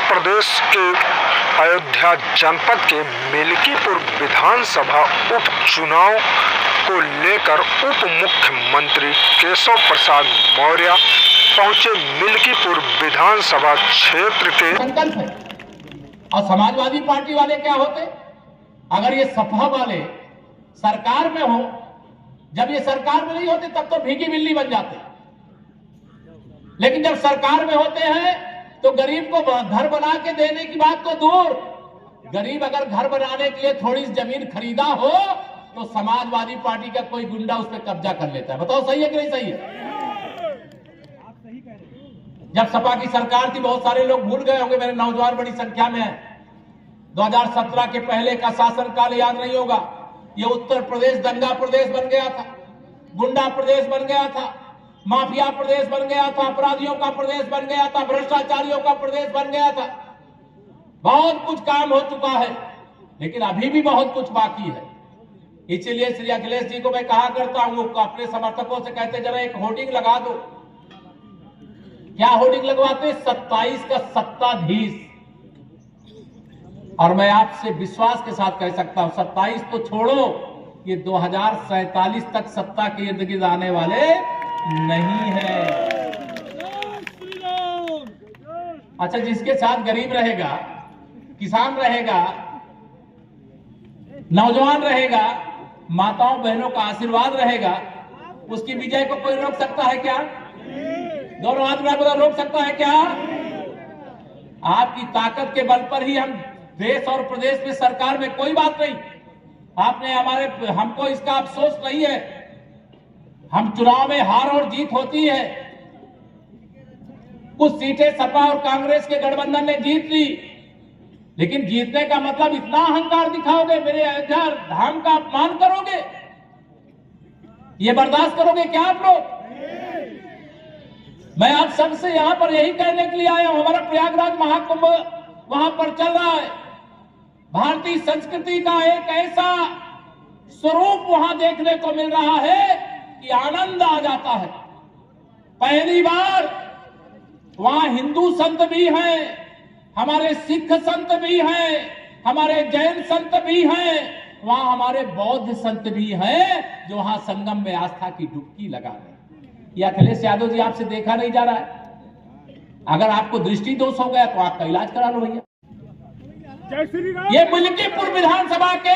प्रदेश के अयोध्या जनपद के मिल्कीपुर विधानसभा उपचुनाव को लेकर उप मुख्यमंत्री केशव प्रसाद मौर्य पहुंचे मिल्कीपुर विधानसभा क्षेत्र के संकल्प है। और समाजवादी पार्टी वाले क्या होते, अगर ये सपा वाले सरकार में हो, जब ये सरकार में नहीं होते तब तो भीगी बिल्ली बन जाते, लेकिन जब सरकार में होते हैं तो गरीब को घर बना के देने की बात तो दूर, गरीब अगर घर बनाने के लिए थोड़ी जमीन खरीदा हो तो समाजवादी पार्टी का कोई गुंडा उस पर कब्जा कर लेता है। बताओ सही है कि नहीं सही है? जब सपा की सरकार थी, बहुत सारे लोग भूल गए होंगे, मेरे नौजवान बड़ी संख्या में है, 2017 के पहले का शासनकाल याद नहीं होगा। ये उत्तर प्रदेश दंगा प्रदेश बन गया था, गुंडा प्रदेश बन गया था, माफिया प्रदेश बन गया था, अपराधियों का प्रदेश बन गया था, भ्रष्टाचारियों का प्रदेश बन गया था। बहुत कुछ काम हो चुका है, लेकिन अभी भी बहुत कुछ बाकी है। इसलिए श्री अखिलेश जी को मैं कहा करता हूं, अपने समर्थकों से कहते जरा एक होर्डिंग लगा दो। क्या होर्डिंग लगवाते? 27 का सत्ताधीश। और मैं आपसे विश्वास के साथ कह सकता हूं, 27 तो छोड़ो, ये 2047 तक सत्ता के इर्द गिर्द आने वाले नहीं है। अच्छा, जिसके साथ गरीब रहेगा, किसान रहेगा, नौजवान रहेगा, माताओं बहनों का आशीर्वाद रहेगा, उसकी विजय को कोई रोक सकता है क्या? दोनों हाथ में रोक सकता है क्या? आपकी ताकत के बल पर ही हम देश और प्रदेश में सरकार में, कोई बात नहीं, आपने हमको इसका अफसोस नहीं है। हम चुनाव में हार और जीत होती है, कुछ सीटें सपा और कांग्रेस के गठबंधन ने जीत ली, लेकिन जीतने का मतलब इतना अहंकार दिखाओगे, मेरे अयोध्या धाम का अपमान करोगे, ये बर्दाश्त करोगे क्या आप लोग? मैं आप सबसे यहां पर यही कहने के लिए आया हूं, हमारा प्रयागराज महाकुंभ वहां पर चल रहा है। भारतीय संस्कृति का एक ऐसा स्वरूप वहां देखने को मिल रहा है कि आनंद आ जाता है। पहली बार वहां हिंदू संत भी हैं, हमारे सिख संत भी हैं, हमारे जैन संत भी हैं, वहां हमारे बौद्ध संत भी हैं, जो वहां संगम में आस्था की डुबकी लगा रहे हैं। ये अखिलेश यादव जी, आपसे देखा नहीं जा रहा है। अगर आपको दृष्टि दोष हो गया तो आपका इलाज करा लो भैया। ये मिल्कीपुर विधानसभा के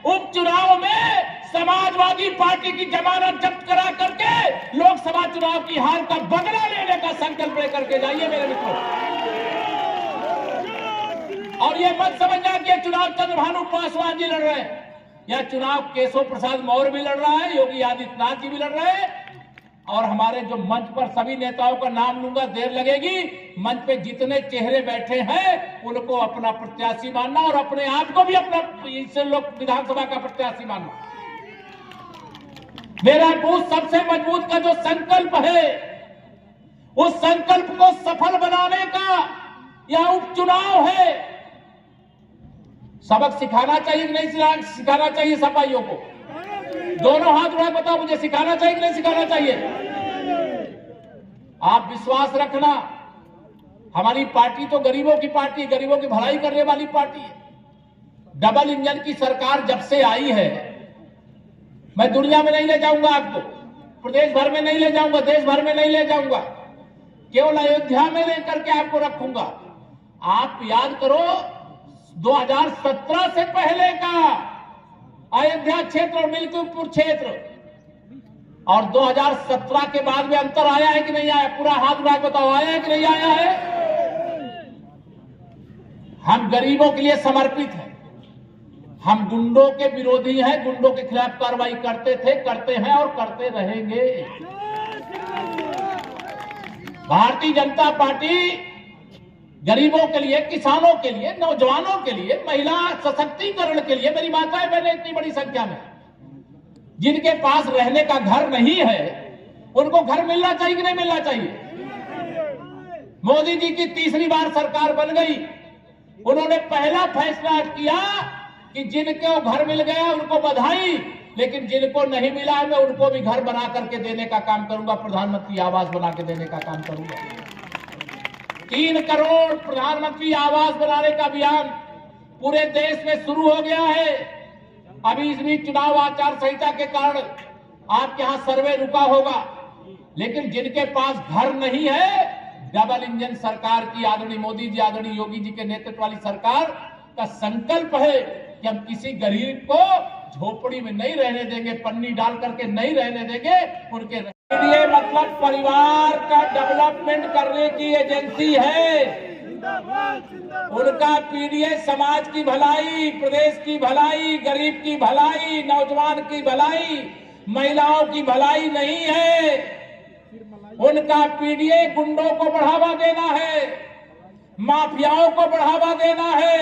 उपचुनाव में समाजवादी पार्टी की जमानत जब्त करा करके लोकसभा चुनाव की हार का बदला लेने का संकल्प लेकर के जाइए मेरे मित्रों। और ये मत समझना कि चुनाव चंद्रभानु पासवान जी लड़ रहे हैं, यह चुनाव केशव प्रसाद मौर्य भी लड़ रहा है, योगी आदित्यनाथ जी भी लड़ रहे हैं, और हमारे जो मंच पर सभी नेताओं का नाम लूंगा, देर लगेगी, मंच पे जितने चेहरे बैठे हैं उनको अपना प्रत्याशी मानना और अपने आप को भी अपना इससे लोग विधानसभा का प्रत्याशी मानना। मेरा बूथ सबसे मजबूत का जो संकल्प है, उस संकल्प को सफल बनाने का यह उपचुनाव है। सबक सिखाना चाहिए कि नहीं सिखाना चाहिए सपाइयों को? दोनों हाथ उठाए, बताओ मुझे, सिखाना चाहिए कि नहीं सिखाना चाहिए? आप विश्वास रखना, हमारी पार्टी तो गरीबों की पार्टी, गरीबों की भलाई करने वाली पार्टी है। डबल इंजन की सरकार जब से आई है, मैं दुनिया में नहीं ले जाऊंगा आपको, प्रदेश भर में नहीं ले जाऊंगा, देश भर में नहीं ले जाऊंगा, केवल अयोध्या में लेकर के आपको रखूंगा। आप याद करो, 2017 से पहले का अयोध्या क्षेत्र और मिल्कीपुर क्षेत्र और 2017 के बाद में अंतर आया है कि नहीं आया? पूरा हाथ उठा बताओ, आया है कि नहीं आया है? हम गरीबों के लिए समर्पित हैं, हम गुंडों के विरोधी हैं, गुंडों के खिलाफ कार्रवाई करते थे, करते हैं और करते रहेंगे। भारतीय जनता पार्टी गरीबों के लिए, किसानों के लिए, नौजवानों के लिए, महिला सशक्तिकरण के लिए, मेरी माताएं बहनें इतनी बड़ी संख्या में जिनके पास रहने का घर नहीं है, उनको घर मिलना चाहिए कि नहीं मिलना चाहिए? मोदी जी की तीसरी बार सरकार बन गई, उन्होंने पहला फैसला किया कि जिनको घर मिल गया उनको बधाई, लेकिन जिनको नहीं मिला है मैं उनको भी घर बना करके देने का काम करूंगा, प्रधानमंत्री आवास बना के देने का काम करूंगा। 3 करोड़ प्रधानमंत्री आवास बनाने का अभियान पूरे देश में शुरू हो गया है। अभी इस बीच चुनाव आचार संहिता के कारण आपके यहां सर्वे रुका होगा, लेकिन जिनके पास घर नहीं है, डबल इंजन सरकार की आदरणीय मोदी जी, आदरणीय योगी जी के नेतृत्व वाली सरकार का संकल्प है कि हम किसी गरीब को झोपड़ी में नहीं रहने देंगे, पन्नी डाल करके नहीं रहने देंगे। उनके लिए मतलब परिवार का डेवलपमेंट करने की एजेंसी है। उनका पीडीए समाज की भलाई, प्रदेश की भलाई, गरीब की भलाई, नौजवान की भलाई, महिलाओं की भलाई नहीं है। उनका पीडीए गुंडों को बढ़ावा देना है, माफियाओं को बढ़ावा देना है,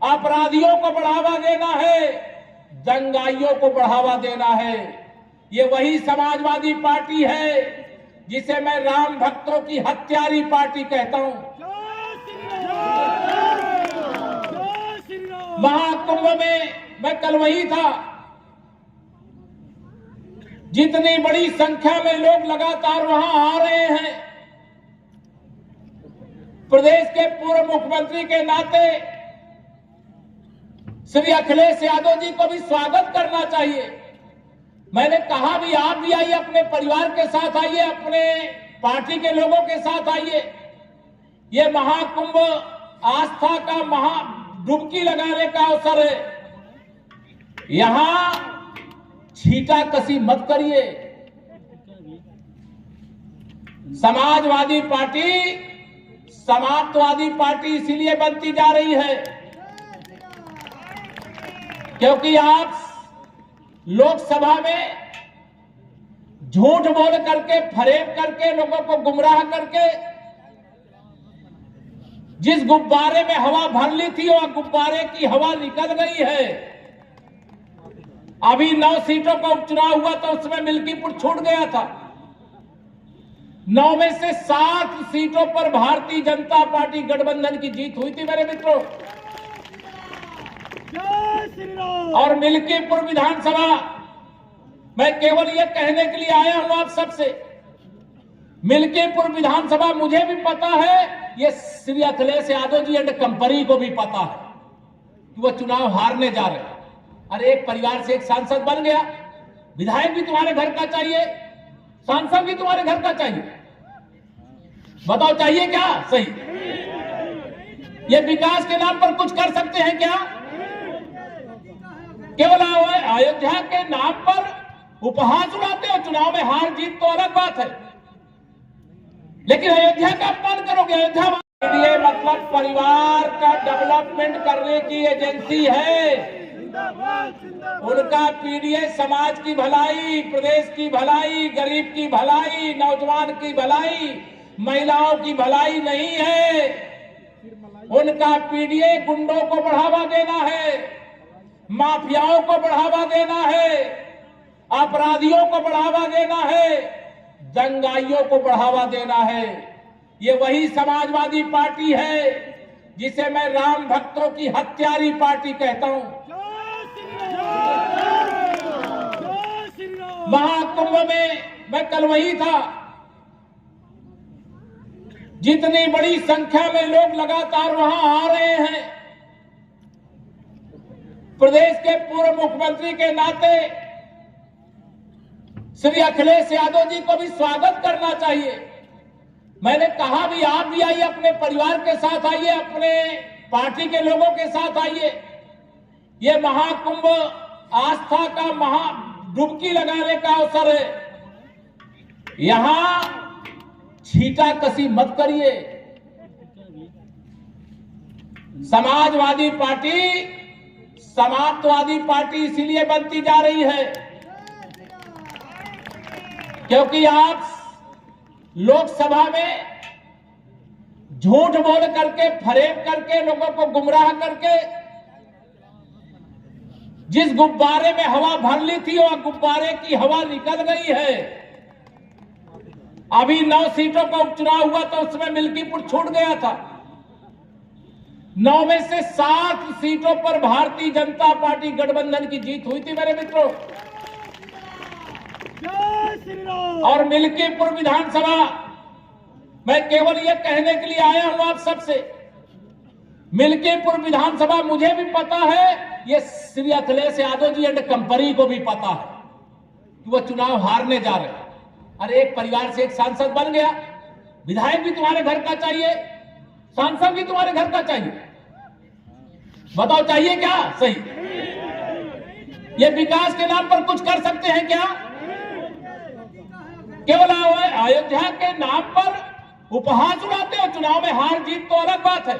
अपराधियों को बढ़ावा देना है, दंगाइयों को बढ़ावा देना है। ये वही समाजवादी पार्टी है जिसे मैं राम भक्तों की हत्यारी पार्टी कहता हूं। महाकुंभ में मैं कल वही था। जितनी बड़ी संख्या में लोग लगातार वहां आ रहे हैं, प्रदेश के पूर्व मुख्यमंत्री के नाते श्री अखिलेश यादव जी को भी स्वागत करना चाहिए। मैंने कहा भी आप भी आइए, अपने परिवार के साथ आइए, अपने पार्टी के लोगों के साथ आइए। ये महाकुंभ आस्था का महा डुबकी लगाने का अवसर है। यहां छीटा कसी मत करिए। समाजवादी पार्टी समाप्तवादी पार्टी इसीलिए बनती जा रही है क्योंकि आप लोकसभा में झूठ बोल करके, फरेब करके, लोगों को गुमराह करके जिस गुब्बारे में हवा भर ली थी, वह गुब्बारे की हवा निकल गई है। अभी 9 सीटों का उपचुनाव हुआ तो उसमें मिल्कीपुर छूट गया था। 9 में से 7 सीटों पर भारतीय जनता पार्टी गठबंधन की जीत हुई थी मेरे मित्रों। और मिल्कीपुर विधानसभा, मैं केवल यह कहने के लिए आया हूं आप सबसे, मिल्कीपुर विधानसभा मुझे भी पता है, ये श्री अखिलेश यादव जी एंड कंपनी को भी पता है कि वो चुनाव हारने जा रहे हैं। अरे एक परिवार से एक सांसद बन गया, विधायक भी तुम्हारे घर का चाहिए, सांसद भी तुम्हारे घर का चाहिए। बताओ चाहिए क्या? सही। ये विकास के नाम पर कुछ कर सकते हैं क्या? केवल अयोध्या के नाम पर उपहास उड़ाते हो। चुनाव में हार जीत तो अलग बात है, लेकिन अयोध्या का अपमान करोगे। अयोध्या लिए मतलब परिवार का डेवलपमेंट करने की एजेंसी है। उनका पीडीए समाज की भलाई, प्रदेश की भलाई, गरीब की भलाई, नौजवान की भलाई, महिलाओं की भलाई नहीं है। उनका पीडीए गुंडों को बढ़ावा देना है, माफियाओं को बढ़ावा देना है, अपराधियों को बढ़ावा देना है, दंगाइयों को बढ़ावा देना है। ये वही समाजवादी पार्टी है जिसे मैं राम भक्तों की हत्यारी पार्टी कहता हूं। महाकुंभ में मैं कल वही था। जितनी बड़ी संख्या में लोग लगातार वहां आ रहे हैं, प्रदेश के पूर्व मुख्यमंत्री के नाते श्री अखिलेश यादव जी को भी स्वागत करना चाहिए। मैंने कहा भी आप भी आइए, अपने परिवार के साथ आइए, अपने पार्टी के लोगों के साथ आइए। ये महाकुंभ आस्था का महा डुबकी लगाने का अवसर है। यहां छीटा कसी मत करिए। समाजवादी पार्टी समाप्तवादी पार्टी इसीलिए बनती जा रही है क्योंकि आप लोकसभा में झूठ बोल करके, फरेब करके, लोगों को गुमराह करके जिस गुब्बारे में हवा भर ली थी, वह गुब्बारे की हवा निकल गई है। अभी 9 सीटों का उपचुनाव हुआ तो उसमें मिल्कीपुर छूट गया था। 9 में से 7 सीटों पर भारतीय जनता पार्टी गठबंधन की जीत हुई थी मेरे मित्रों। और मिल्कीपुर विधानसभा, मैं केवल ये कहने के लिए आया हूं आप सबसे, मिल्कीपुर विधानसभा मुझे भी पता है, ये श्री अखिलेश यादव जी एंड कंपनी को भी पता है कि वो चुनाव हारने जा रहे हैं। अरे एक परिवार से एक सांसद बन गया, विधायक भी तुम्हारे घर का चाहिए, सांसद भी तुम्हारे घर का चाहिए। बताओ चाहिए क्या? सही, ये विकास के नाम पर कुछ कर सकते हैं क्या? केवल अयोध्या के नाम पर उपहास उड़ाते हो। चुनाव में हार जीत तो अलग बात है,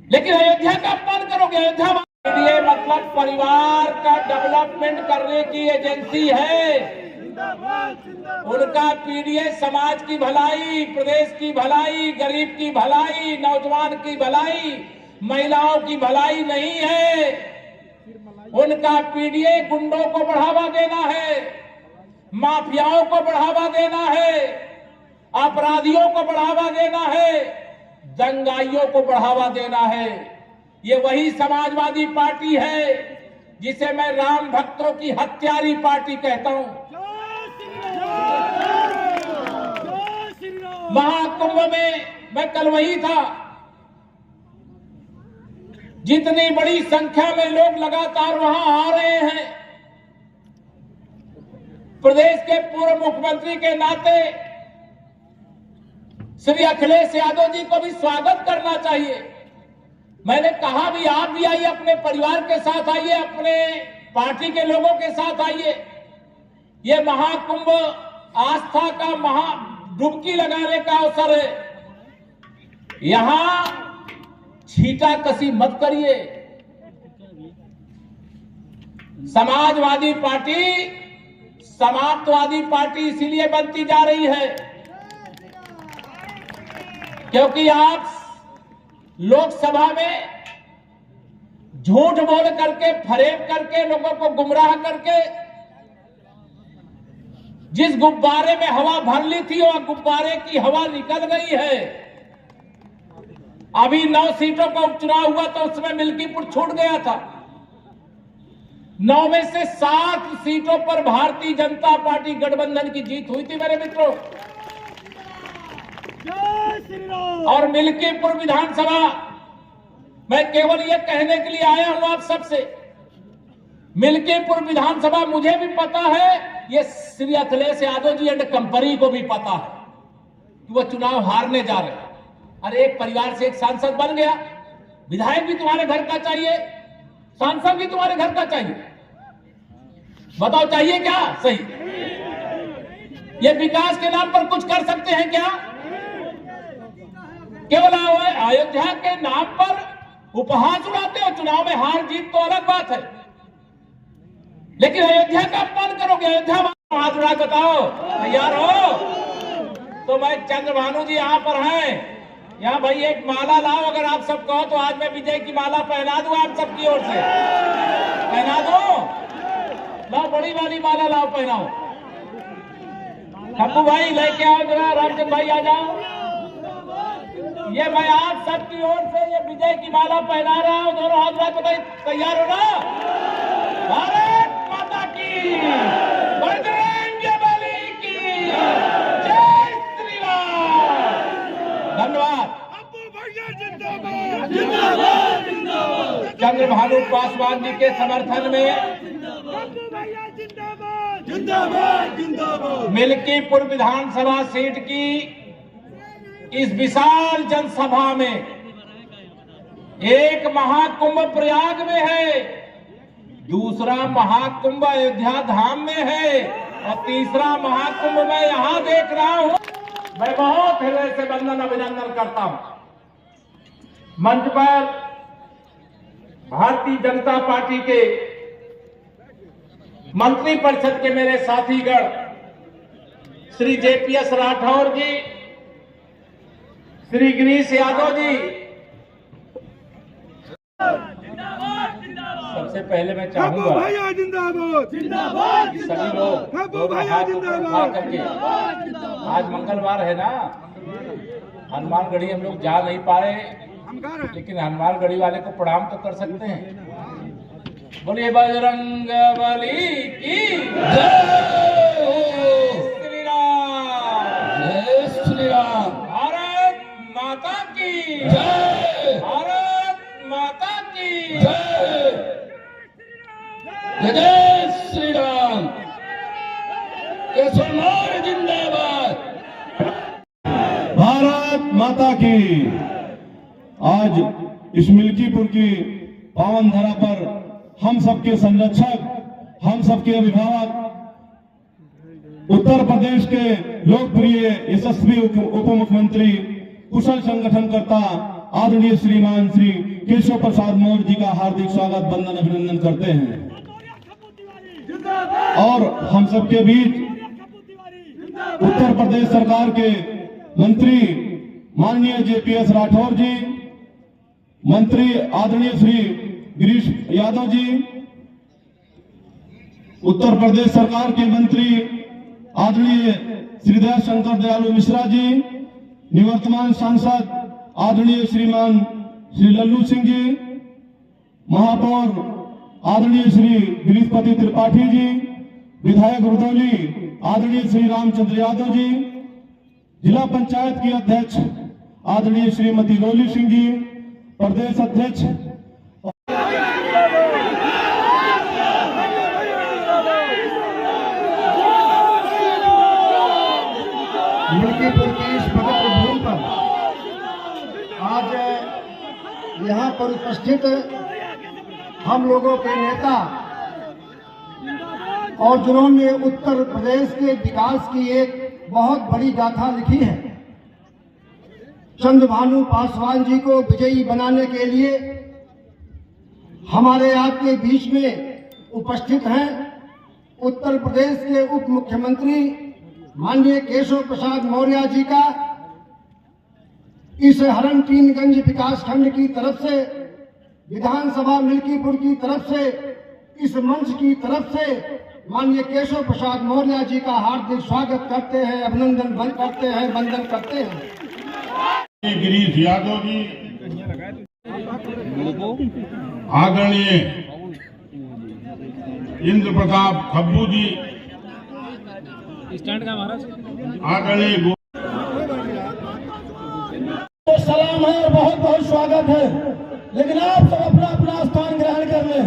लेकिन अयोध्या का अपमान करोगे। अयोध्या पीडीए मतलब परिवार का डेवलपमेंट करने की एजेंसी है। उनका पीडीए समाज की भलाई, प्रदेश की भलाई, गरीब की भलाई, नौजवान की भलाई, महिलाओं की भलाई नहीं है। उनका पीडीए गुंडों को बढ़ावा देना है, माफियाओं को बढ़ावा देना है, अपराधियों को बढ़ावा देना है, दंगाइयों को बढ़ावा देना है। ये वही समाजवादी पार्टी है जिसे मैं राम भक्तों की हत्यारी पार्टी कहता हूं। महाकुंभ में मैं कल वही था, जितनी बड़ी संख्या में लोग लगातार वहां आ रहे हैं। प्रदेश के पूर्व मुख्यमंत्री के नाते श्री अखिलेश यादव जी को भी स्वागत करना चाहिए। मैंने कहा भी आप भी आइए, अपने परिवार के साथ आइए, अपने पार्टी के लोगों के साथ आइए। ये महाकुंभ आस्था का डुबकी लगाने का अवसर है। यहां छीटा कसी मत करिए। समाजवादी पार्टी समाप्तवादी पार्टी इसीलिए बनती जा रही है क्योंकि आप लोकसभा में झूठ बोल करके, फरेब करके, लोगों को गुमराह करके जिस गुब्बारे में हवा भर ली थी, वह गुब्बारे की हवा निकल गई है। अभी 9 सीटों का उपचुनाव हुआ तो उसमें मिल्कीपुर छूट गया था। 9 में से 7 सीटों पर भारतीय जनता पार्टी गठबंधन की जीत हुई थी मेरे मित्रों। और मिल्कीपुर विधानसभा मैं केवल यह कहने के लिए आया हूं आप सबसे, मिल्कीपुर विधानसभा मुझे भी पता है, ये श्री अखिलेश यादव जी एंड कंपनी को भी पता है कि वो चुनाव हारने जा रहे हैं। अरे एक परिवार से एक सांसद बन गया, विधायक भी तुम्हारे घर का चाहिए, सांसद भी तुम्हारे घर का चाहिए। बताओ चाहिए क्या? सही, ये विकास के नाम पर कुछ कर सकते हैं क्या? केवल अयोध्या के नाम पर उपहास उड़ाते हो। चुनाव में हार जीत तो अलग बात है, लेकिन अयोध्या का अपमान करोगे। अयोध्या हाथ उड़ा बताओ, तैयार हो? तो मैं चंद्रभानु जी यहाँ पर हैं, यहाँ भाई एक माला लाओ। अगर आप सब कहो तो आज मैं विजय की माला पहना दूं आप सबकी ओर से। पहना दो, लाओ बड़ी वाली माला लाओ, पहनाओ। खप्पू भाई लेके आओ जरा, रामचंद्र भाई आ जाओ। ये मैं आप सबकी ओर से ये विजय की माला पहना रहा हूं। दोनों हाथ उठा के तैयार हो ना? भारत माता की, बजरंगबली की जय श्री राम। धन्यवाद। चंद्रभानु पासवान जी के समर्थन में मिल्कीपुर विधानसभा सीट की इस विशाल जनसभा में एक महाकुंभ प्रयाग में है, दूसरा महाकुंभ अयोध्या धाम में है और तीसरा महाकुंभ मैं यहां देख रहा हूं। मैं बहुत हृदय से वंदन अभिनंदन करता हूं। मंच पर भारतीय जनता पार्टी के मंत्री परिषद के मेरे साथीगण श्री जेपीएस राठौर जी, श्री गिरीश यादव जी, सबसे पहले मैं चाहूंगा सभी लोग दोनों हाथ उठा करके, आज मंगलवार है ना, हनुमानगढ़ी हम लोग जा नहीं पा रहे, लेकिन हनुमानगढ़ी वाले को प्रणाम तो कर सकते हैं। बोलिए बजरंगबली की जय श्री राम, जय श्री राम। आज इस मिल्कीपुर की पावन धरा पर हम सबके संरक्षक, हम सबके अभिभावक, उत्तर प्रदेश के लोकप्रिय यशस्वी उप मुख्यमंत्री, कुशल संगठनकर्ता आदरणीय श्रीमान श्री केशव प्रसाद मौर्य जी का हार्दिक स्वागत, वंदन, अभिनंदन करते हैं। और हम सबके बीच उत्तर प्रदेश सरकार के मंत्री माननीय JPS राठौर जी, मंत्री आदरणीय श्री गिरीश यादव जी, उत्तर प्रदेश सरकार के मंत्री आदरणीय श्री दयाशंकर दयालु मिश्रा जी, निवर्तमान सांसद आदरणीय श्रीमान श्री लल्लू सिंह जी, महापौर आदरणीय श्री गिरीशपति त्रिपाठी जी, विधायक रुदौली आदरणीय श्री रामचंद्र यादव जी, जिला पंचायत की अध्यक्ष आदरणीय श्रीमती रोली सिंह जी, प्रदेश अध्यक्ष मिल्कीपुर की इस पवित्र भूमि पर आज यहाँ पर उपस्थित हम लोगों के नेता और जिन्होंने उत्तर प्रदेश के विकास की एक बहुत बड़ी गाथा लिखी है, चंद्रभानु पासवान जी को विजयी बनाने के लिए हमारे आपके बीच में उपस्थित हैं उत्तर प्रदेश के उप मुख्यमंत्री माननीय केशव प्रसाद मौर्य जी का इस हरनटीनगंज विकास खंड की तरफ से, विधानसभा मिल्कीपुर की तरफ से, इस मंच की तरफ से माननीय केशव प्रसाद मौर्य जी का हार्दिक स्वागत करते हैं, अभिनंदन करते हैं, वंदन करते हैं। गिरीश यादव जी, आदरणीय इंद्र प्रताप खब्बू जी, आदरणीय सलाम है और बहुत बहुत स्वागत है, लेकिन आप सब अपना अपना स्थान ग्रहण कर लें।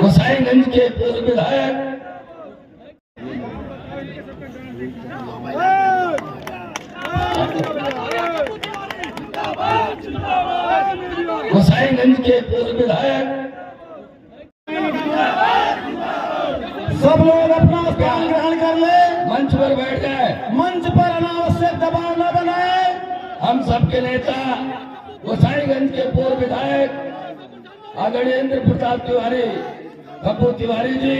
गोसाईगंज के पूर्व विधायक सब लोग अपना स्थान ग्रहण कर ले, मंच पर बैठ जाए, मंच पर अनावश्यक दबाव न बनाए। हम सबके नेता गोसाईगंज के पूर्व विधायक आदरणीय इंद्र प्रताप तिवारी, कपूर तिवारी जी,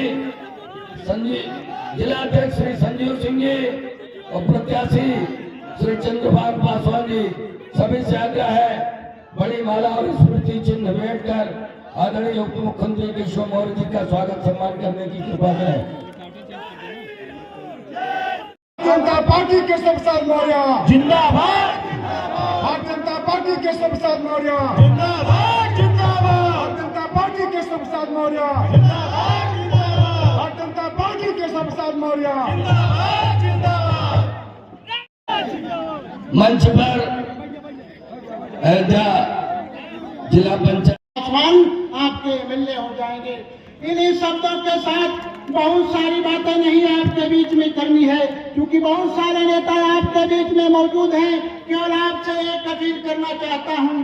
जिला अध्यक्ष श्री संजीव सिंह जी और प्रत्याशी श्री चंद्रभानु पासवान जी, सभी से आग्रह है बड़ी माला और स्मृति चिन्ह भेंट कर आदरणीय उप मुख्यमंत्री केशव मौर्य जी का स्वागत सम्मान करने की कृपा करें। जनता पार्टी केशव प्रसाद मौर्य जिंदाबाद, भारतीय जनता पार्टी केशव प्रसाद मौर्य जिंदाबाद, जिंदाबाद, भारतीय जनता पार्टी केशव प्रसाद मौर्य जिंदाबाद, जिंदाबाद, भारतीय जनता पार्टी केशव प्रसाद मौर्य। जिंदाबाद, जिंदाबाद। मंच पर अयोध्या जिला पंचायत आपके एमएलए हो जाएंगे। इन्हीं शब्दों के साथ बहुत सारी बातें नहीं आपके बीच में करनी है, क्योंकि बहुत सारे नेता आपके बीच में मौजूद हैं। केवल आपसे एक अपील करना चाहता हूं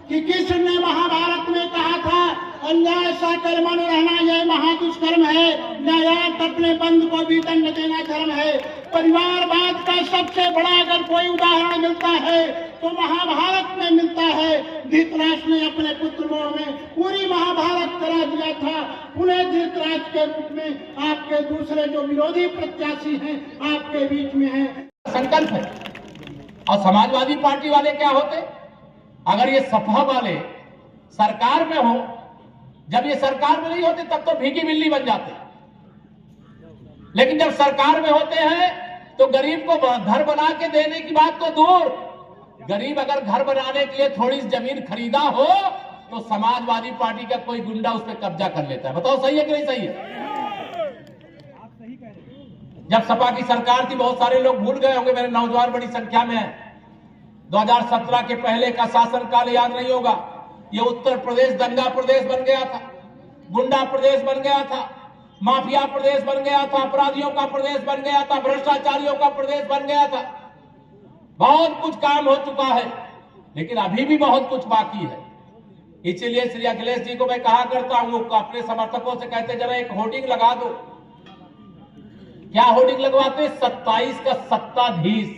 कि कृष्ण ने महाभारत में कहा था, अन्याय सा कर्मण्य रहना यह महादुष्कर्म है, न्यायात अपने बंधु को भी दंड देना धर्म है। परिवारवाद का सबसे बड़ा अगर कोई उदाहरण मिलता है तो महाभारत में मिलता है। धृतराष्ट्र ने अपने पुत्रों में पूरी महाभारत करा दिया था। उन्हें धृतराष्ट्र के रूप में आपके दूसरे जो विरोधी प्रत्याशी हैं आपके बीच में हैं। संकल्प है। और समाजवादी पार्टी वाले क्या होते, अगर ये सपा वाले सरकार में हो, जब ये सरकार में नहीं होते तब तो भीगी बिल्ली बन जाते, लेकिन जब सरकार में होते हैं तो गरीब को घर बना के देने की बात तो दूर, गरीब अगर घर बनाने के लिए थोड़ी जमीन खरीदा हो तो समाजवादी पार्टी का कोई गुंडा उस पर कब्जा कर लेता है। बताओ सही है कि नहीं सही है? जब सपा की सरकार थी, बहुत सारे लोग भूल गए होंगे, मेरे नौजवान बड़ी संख्या में है, 2017 के पहले का शासनकाल याद नहीं होगा। ये उत्तर प्रदेश दंगा प्रदेश बन गया था, गुंडा प्रदेश बन गया था। माफिया प्रदेश बन गया था, अपराधियों का प्रदेश बन गया था, भ्रष्टाचारियों का प्रदेश बन गया था। बहुत कुछ काम हो चुका है, लेकिन अभी भी बहुत कुछ बाकी है। इसलिए श्री अखिलेश जी को मैं कहा करता हूं, अपने समर्थकों से कहते जरा एक होर्डिंग लगा दो। क्या होर्डिंग लगवाते? 27 का सत्ताधीश।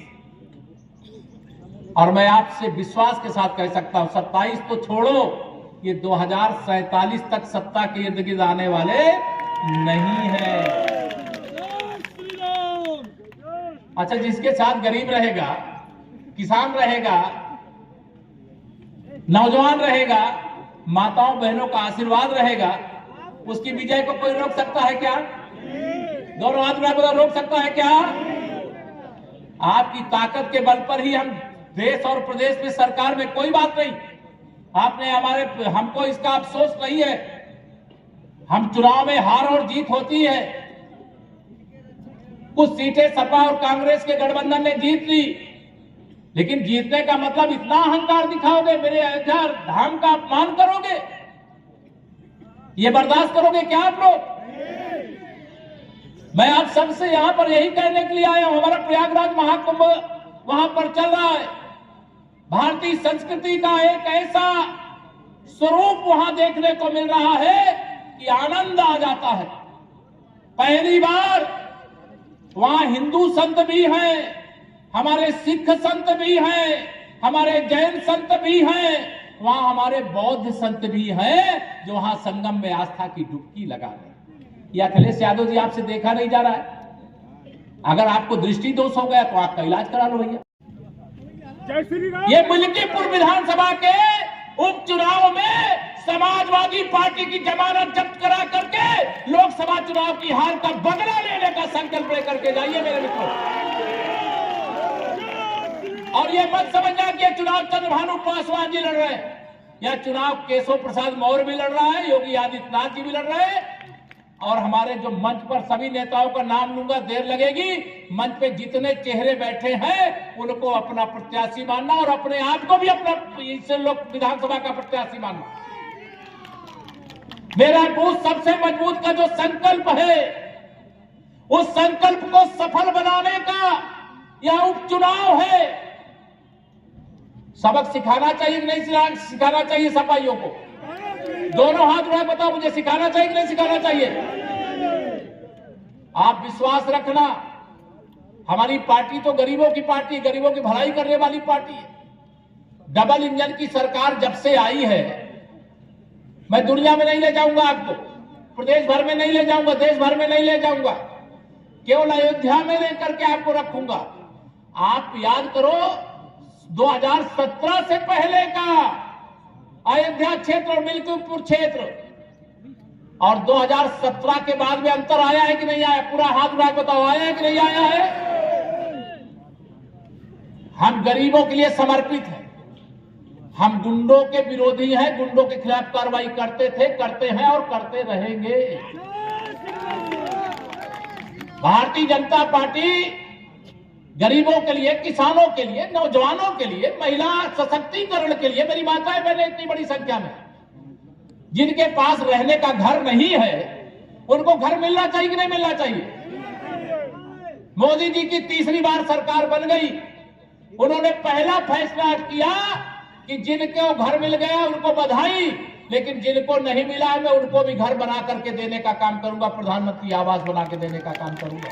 और मैं आपसे विश्वास के साथ कह सकता हूं, 27 तो छोड़ो, ये 2047 तक सत्ता के इर्द गिर्द आने वाले नहीं है। अच्छा, जिसके साथ गरीब रहेगा, किसान रहेगा, नौजवान रहेगा, माताओं बहनों का आशीर्वाद रहेगा, उसकी विजय को कोई रोक सकता है क्या? दोनों हाथ में बोला, रोक सकता है क्या? आपकी ताकत के बल पर ही हम देश और प्रदेश में सरकार में, कोई बात नहीं। आपने हमको इसका अफसोस नहीं है। हम चुनाव में हार और जीत होती है। कुछ सीटें सपा और कांग्रेस के गठबंधन ने जीत ली, लेकिन जीतने का मतलब इतना अहंकार दिखाओगे, मेरे अयोध्या धाम का अपमान करोगे, ये बर्दाश्त करोगे क्या आप लोग? मैं आप सबसे यहां पर यही कहने के लिए आया हूं, हमारा प्रयागराज महाकुंभ वहां पर चल रहा है। भारतीय संस्कृति का एक ऐसा स्वरूप वहां देखने को मिल रहा है कि आनंद आ जाता है। पहली बार वहां हिंदू संत भी हैं, हमारे सिख संत भी हैं, हमारे जैन संत भी हैं, वहां हमारे बौद्ध संत भी हैं, जो वहां संगम में आस्था की डुबकी लगा रहे हैं। ये अखिलेश यादव जी आपसे देखा नहीं जा रहा है। अगर आपको दृष्टि दोष हो गया तो आपका इलाज करा लो भैया। ये मलकीपुर विधानसभा के उपचुनाव में समाजवादी पार्टी की जमानत जब्त करा करके लोकसभा चुनाव की हार का बदला लेने का संकल्प लेकर के जाइए मेरे मित्रों। और ये मत समझना कि ये चुनाव चंद्रभानु पासवान जी लड़ रहे हैं, यह चुनाव केशव प्रसाद मौर्य भी लड़ रहा है, योगी आदित्यनाथ जी भी लड़ रहे हैं, और हमारे जो मंच पर सभी नेताओं का नाम लूंगा, देर लगेगी, मंच पे जितने चेहरे बैठे हैं उनको अपना प्रत्याशी मानना और अपने आप को भी अपना इससे लोग विधानसभा का प्रत्याशी मानना। मेरा बूथ सबसे मजबूत का जो संकल्प है, उस संकल्प को सफल बनाने का यह उपचुनाव है। सबक सिखाना चाहिए कि नहीं सिखाना चाहिए सपाइयों को? दोनों हाथ उठा बताओ, मुझे सिखाना चाहिए कि नहीं सिखाना चाहिए? आप विश्वास रखना, हमारी पार्टी तो गरीबों की पार्टी, गरीबों की भलाई करने वाली पार्टी है। डबल इंजन की सरकार जब से आई है, मैं दुनिया में नहीं ले जाऊंगा आपको, प्रदेश भर में नहीं ले जाऊंगा, देश भर में नहीं ले जाऊंगा, केवल अयोध्या में लेकर के आपको रखूंगा। आप याद करो 2017 से पहले का अयोध्या क्षेत्र और मिल्कीपुर क्षेत्र, और 2017 के बाद में अंतर आया है कि नहीं आया? पूरा हाथ उठा बताओ, आया है कि नहीं आया है? हम गरीबों के लिए समर्पित हैं, हम गुंडों के विरोधी हैं, गुंडों के खिलाफ कार्रवाई करते थे, करते हैं और करते रहेंगे। भारतीय जनता पार्टी गरीबों के लिए, किसानों के लिए, नौजवानों के लिए, महिला सशक्तिकरण के लिए, मेरी माताएं बहनें इतनी बड़ी संख्या में जिनके पास रहने का घर नहीं है, उनको घर मिलना चाहिए कि नहीं मिलना चाहिए? मोदी जी की तीसरी बार सरकार बन गई, उन्होंने पहला फैसला किया कि जिनको घर मिल गया उनको बधाई, लेकिन जिनको नहीं मिला है मैं उनको भी घर बना करके देने का काम करूंगा, प्रधानमंत्री आवास बना के देने का काम करूंगा।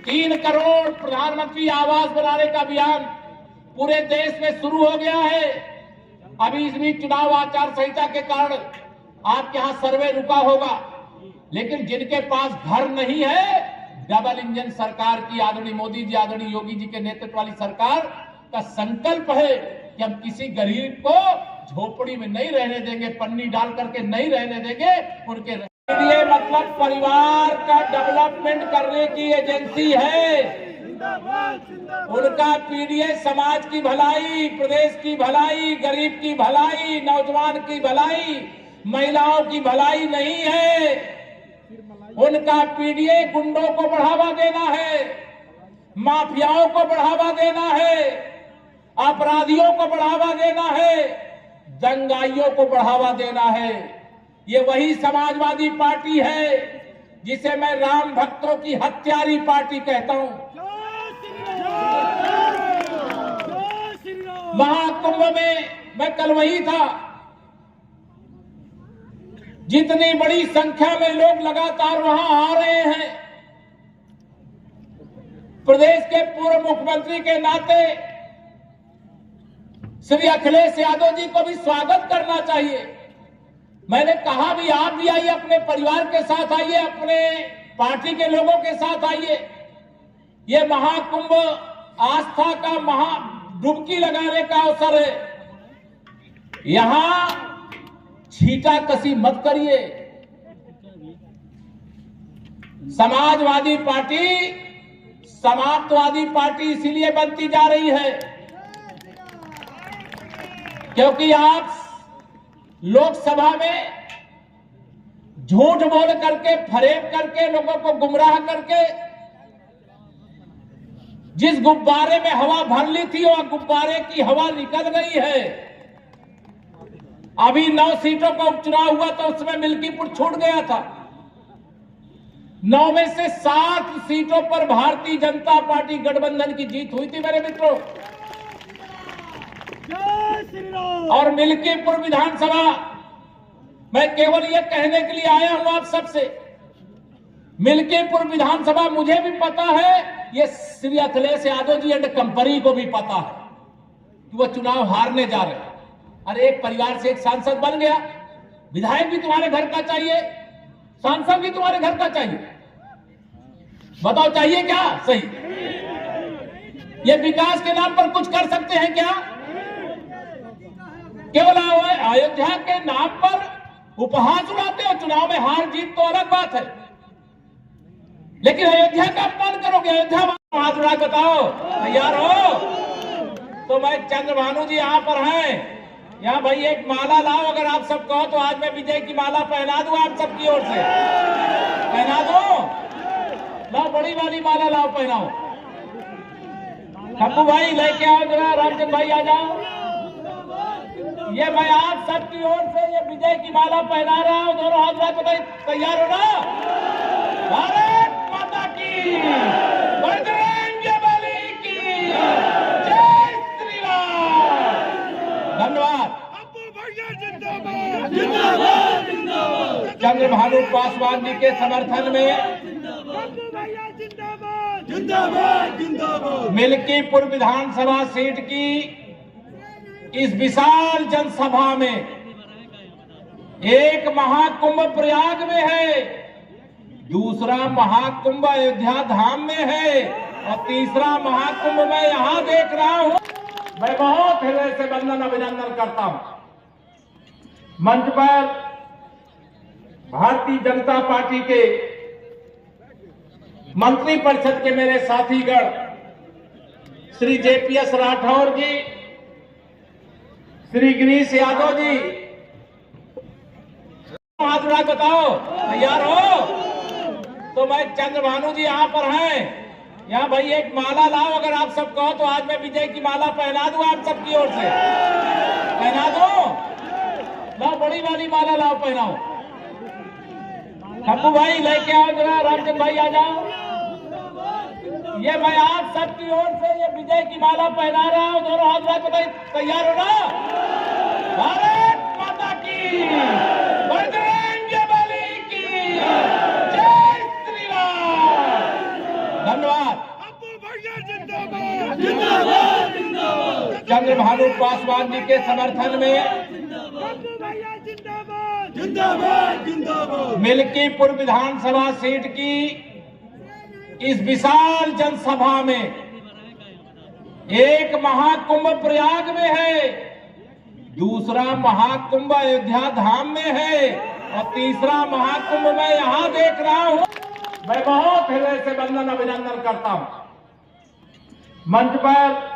3 करोड़ प्रधानमंत्री आवास बनाने का अभियान पूरे देश में शुरू हो गया है। अभी इस बीच चुनाव आचार संहिता के कारण आपके यहां सर्वे रुका होगा, लेकिन जिनके पास घर नहीं है, डबल इंजन सरकार की, आदरणीय मोदी जी, आदरणीय योगी जी के नेतृत्व वाली सरकार का संकल्प है कि हम किसी गरीब को झोपड़ी में नहीं रहने देंगे, पन्नी डाल करके नहीं रहने देंगे। उनके लिए मतलब परिवार का डेवलपमेंट करने की एजेंसी है। उनका पीडीए समाज की भलाई, प्रदेश की भलाई, गरीब की भलाई, नौजवान की भलाई, महिलाओं की भलाई नहीं है। उनका पीडीए गुंडों को बढ़ावा देना है, माफियाओं को बढ़ावा देना है, अपराधियों को बढ़ावा देना है, दंगाइयों को बढ़ावा देना है। ये वही समाजवादी पार्टी है जिसे मैं राम भक्तों की हत्यारी पार्टी कहता हूं। महाकुंभ में मैं कल वही था। जितनी बड़ी संख्या में लोग लगातार वहां आ रहे हैं, प्रदेश के पूर्व मुख्यमंत्री के नाते श्री अखिलेश यादव जी को भी स्वागत करना चाहिए। मैंने कहा भी आप भी आइए, अपने परिवार के साथ आइए, अपने पार्टी के लोगों के साथ आइए। ये महाकुंभ आस्था का महा डुबकी लगाने का अवसर है। यहां छीटा कसी मत करिए। समाजवादी पार्टी समाप्तवादी पार्टी इसीलिए बनती जा रही है क्योंकि आप लोकसभा में झूठ बोल करके, फरेब करके, लोगों को गुमराह करके जिस गुब्बारे में हवा भर ली थी वह गुब्बारे की हवा निकल गई है। अभी 9 सीटों का उपचुनाव हुआ तो उसमें मिल्कीपुर छूट गया था। 9 में से 7 सीटों पर भारतीय जनता पार्टी गठबंधन की जीत हुई थी मेरे मित्रों। और मिल्कीपुर विधानसभा, मैं केवल यह कहने के लिए आया हूं आप सबसे, मिल्कीपुर विधानसभा मुझे भी पता है, ये श्री अखिलेश यादव जी एंड कंपनी को भी पता है कि वो चुनाव हारने जा रहे हैं। अरे एक परिवार से एक सांसद बन गया, विधायक भी तुम्हारे घर का चाहिए, सांसद भी तुम्हारे घर का चाहिए। बताओ चाहिए क्या? सही। ये विकास के नाम पर कुछ कर सकते हैं क्या? केवल अयोध्या के नाम पर उपहास उड़ाते हो। चुनाव में हार जीत तो अलग बात है, लेकिन अयोध्या का अपमान करोगे। अयोध्या हाथ उड़ा बताओ, तैयार हो? तो मैं चंद्रभानु जी यहाँ पर हैं। यहाँ भाई एक माला लाओ, अगर आप सब कहो तो आज मैं विजय की माला पहना दूं आप सबकी ओर से। पहना दो? लाओ, बड़ी वाली माला लाओ, पहनाओ। खप्पू भाई लेके आओ जरा, रामचंद्र भाई आ जाओ। ये मैं आप सबकी ओर से ये विजय की माला पहना रहा हूं। दोनों हाथ उठा के तैयार हो ना? भारत माता की, बजरंगबली की जय श्री राम। धन्यवाद। चंद्रभानु पासवान जी के समर्थन में मिल्कीपुर विधानसभा सीट की इस विशाल जनसभा में एक महाकुंभ प्रयाग में है, दूसरा महाकुंभ अयोध्या धाम में है और तीसरा महाकुंभ मैं यहां देख रहा हूं। मैं बहुत हृदय से वंदन अभिनंदन करता हूं। मंच पर भारतीय जनता पार्टी के मंत्री परिषद के मेरे साथीगण श्री जेपीएस राठौर जी, श्री गिरीश यादव जी, हाथ उठा बताओ, तैयार हो? तो मैं चंद्रभानु जी यहाँ पर हैं। यहाँ भाई एक माला लाओ, अगर आप सब कहो तो आज मैं विजय की माला पहना दूं आप सबकी ओर से। पहना दो? लाओ, बड़ी वाली माला लाओ, पहनाओ। खप्पू भाई लेके आओ जरा, रामचंद्र भाई आ जाओ। ये मैं आप सबकी ओर से ये विजय की माला पहना रहा हूं। दोनों हाथ उठा के तैयार हो ना? भारत माता की, बजरंगबली की जय श्री राम। धन्यवाद। चंद्रभानु पासवान जी के समर्थन में मिल्कीपुर विधानसभा सीट की इस विशाल जनसभा में एक महाकुंभ प्रयाग में है, दूसरा महाकुंभ अयोध्या धाम में है और तीसरा महाकुंभ मैं यहां देख रहा हूं। मैं बहुत हृदय से वंदन अभिनंदन करता हूं। मंच पर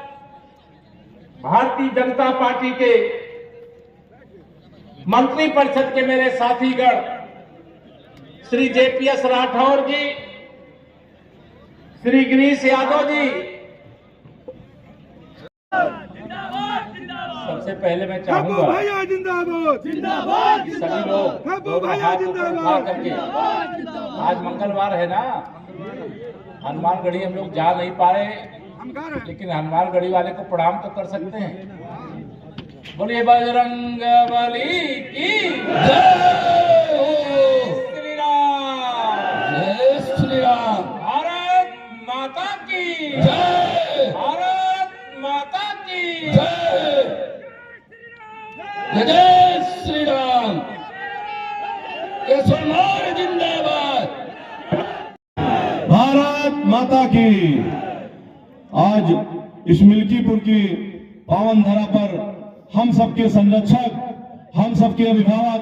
भारतीय जनता पार्टी के मंत्री परिषद के मेरे साथीगण श्री जेपीएस राठौर जी, श्री गिरीश यादव जी, सबसे पहले मैं चाहूंगा कि सभी लोग दोनों हाथ ऊपर उठा करके, आज मंगलवार है ना, हनुमानगढ़ी हम लोग जा नहीं पा रहे, लेकिन हनुमानगढ़ी वाले को प्रणाम तो कर सकते हैं। बोलिए बजरंग बली की जय श्री राम, जय श्री राम। भारत माता की जय, भारत माता की जय, जय श्री राम। केशव मौर्य जिंदाबाद। भारत माता की। आज इस मिल्कीपुर की पावन धरा पर हम सबके संरक्षक, हम सबके अभिभावक,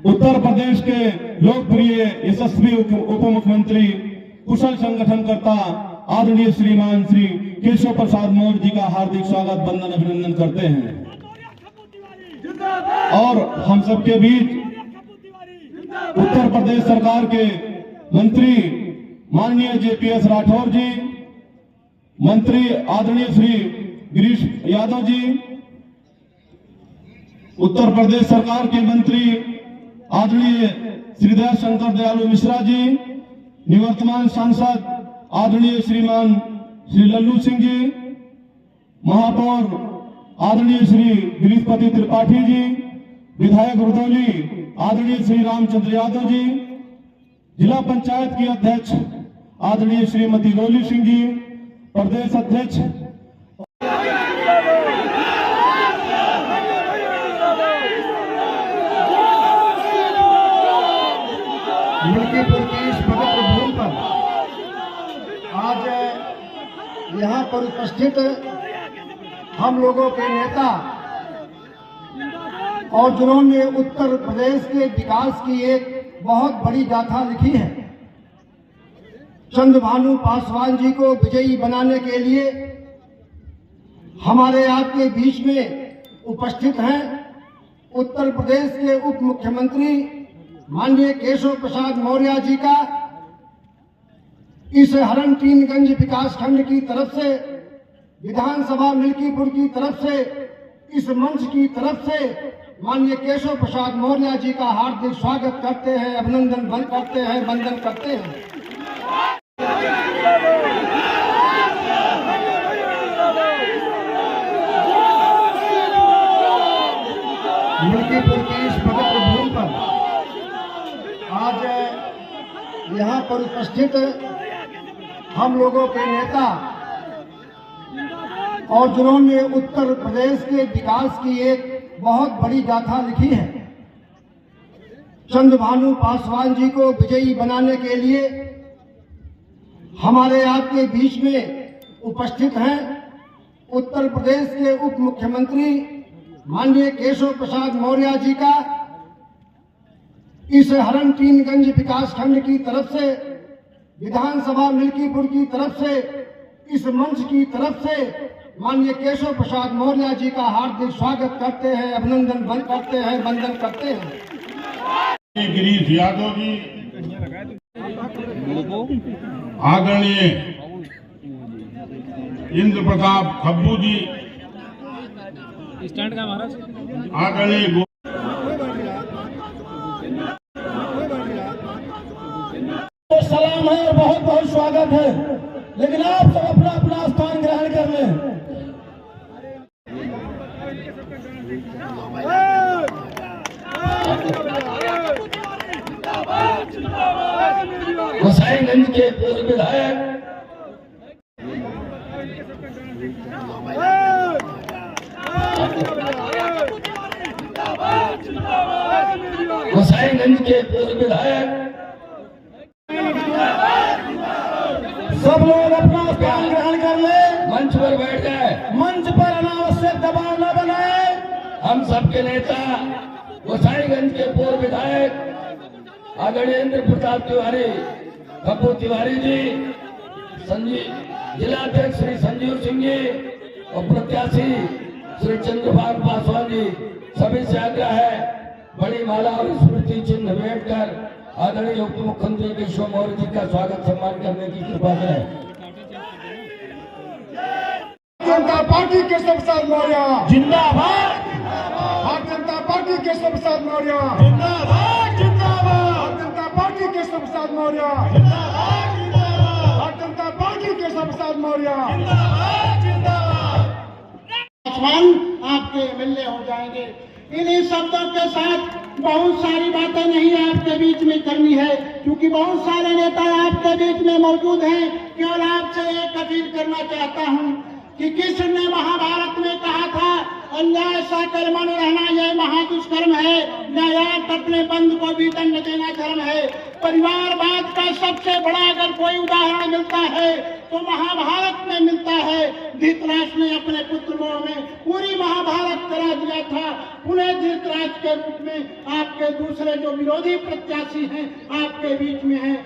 उत्तर प्रदेश के लोकप्रिय यशस्वी उप मुख्यमंत्री, कुशल संगठनकर्ता आदरणीय श्रीमान श्री केशव प्रसाद मौर्य जी का हार्दिक स्वागत, वंदन, अभिनंदन करते हैं। और हम सबके बीच उत्तर प्रदेश सरकार के मंत्री माननीय JPS राठौर जी, मंत्री आदरणीय श्री गिरीश यादव जी, उत्तर प्रदेश सरकार के मंत्री आदरणीय श्री दयाशंकर दयालु मिश्रा जी, निवर्तमान सांसद आदरणीय श्रीमान श्री लल्लू सिंह जी, महापौर आदरणीय श्री गिरीशपति त्रिपाठी जी, विधायक रुदौली आदरणीय श्री रामचंद्र यादव जी, जिला पंचायत की अध्यक्ष आदरणीय श्रीमती रोली सिंह जी, प्रदेश अध्यक्ष मिल्कीपुर की इस पवित्र भूमि पर आज यहाँ पर उपस्थित हम लोगों के नेता और जिन्होंने उत्तर प्रदेश के विकास की एक बहुत बड़ी गाथा लिखी है, चंद्रभानु पासवान जी को विजयी बनाने के लिए हमारे आपके बीच में उपस्थित हैं उत्तर प्रदेश के उप मुख्यमंत्री माननीय केशव प्रसाद मौर्य जी का इस हरनटीनगंज विकास खंड की तरफ से, विधानसभा मिल्कीपुर की तरफ से, इस मंच की तरफ से माननीय केशव प्रसाद मौर्य जी का हार्दिक स्वागत करते हैं, अभिनंदन करते हैं, वंदन करते हैं। मिल्कीपुर की इस पवित्र भूमि पर आज यहाँ पर उपस्थित हम लोगों के नेता और जिन्होंने उत्तर प्रदेश के विकास की एक बहुत बड़ी गाथा लिखी है, चंद्रभानु पासवान जी को विजयी बनाने के लिए हमारे आपके बीच में उपस्थित हैं उत्तर प्रदेश के उप मुख्यमंत्री माननीय केशव प्रसाद मौर्य जी का इस हरनटीनगंज विकास खंड की तरफ से, विधानसभा मिल्कीपुर की तरफ से, इस मंच की तरफ से माननीय केशव प्रसाद मौर्य जी का हार्दिक स्वागत करते हैं, अभिनंदन करते हैं, वंदन करते हैं। गिरीश यादव जी, आदरणीय इंद्र प्रताप खब्बू जी, स्टैंड का महाराज, आदरणीय सलाम है और बहुत बहुत स्वागत है, लेकिन आप सब अपना अपना स्थान ग्रहण कर लें। गोसाईगंज के पूर्व विधायक सब लोग अपना स्थान ग्रहण कर ले, मंच पर बैठ जाए। मंच पर अनावश्यक दबाव न बनाए। हम सबके नेता गोसाईगंज के पूर्व विधायक आदरणीय इंद्र प्रताप तिवारी, खब्बू तिवारी जी, जिलाध्यक्ष श्री संजीव सिंह जी और प्रत्याशी श्री चंद्रभानु पासवान जी, सभी से आग्रह है बड़ी माला और स्मृति चिन्ह भेंट कर आदरणीय उप मुख्यमंत्री केशव मौर्य जी का स्वागत सम्मान करने की कृपा करें। भारतीय जनता पार्टी केशव प्रसाद मौर्य जिंदाबाद भारतीय जनता पार्टी केशव प्रसाद मौर्य जिंदाबाद जिंदाबाद भारतीय जनता पार्टी केशव प्रसाद मौर्य जिंदाबाद जिंदाबाद भारतीय जनता पार्टी केशव प्रसाद मौर्य जिंदाबाद जिंदाबाद पासवान आपके एमएलए हो जाएंगे। इन्हीं शब्दों के साथ बहुत सारी बातें नहीं आपके बीच में करनी है, क्योंकि बहुत सारे नेता आपके बीच में मौजूद हैं। केवल आपसे एक अपील करना चाहता हूं कि कृष्ण ने महाभारत में कहा था, अन्याय सा कर्मण रहना यह महादुष्कर्म है, न्यायात अपने बंधु को भी दंड देना धर्म है। परिवारवाद का सबसे बड़ा अगर कोई उदाहरण मिलता है तो महाभारत में मिलता है। धृतराष्ट्र ने अपने पुत्रों में पूरी महाभारत करा दिया था। पुनः धृतराष्ट्र के रूप में आपके दूसरे जो विरोधी प्रत्याशी हैं आपके बीच में हैं।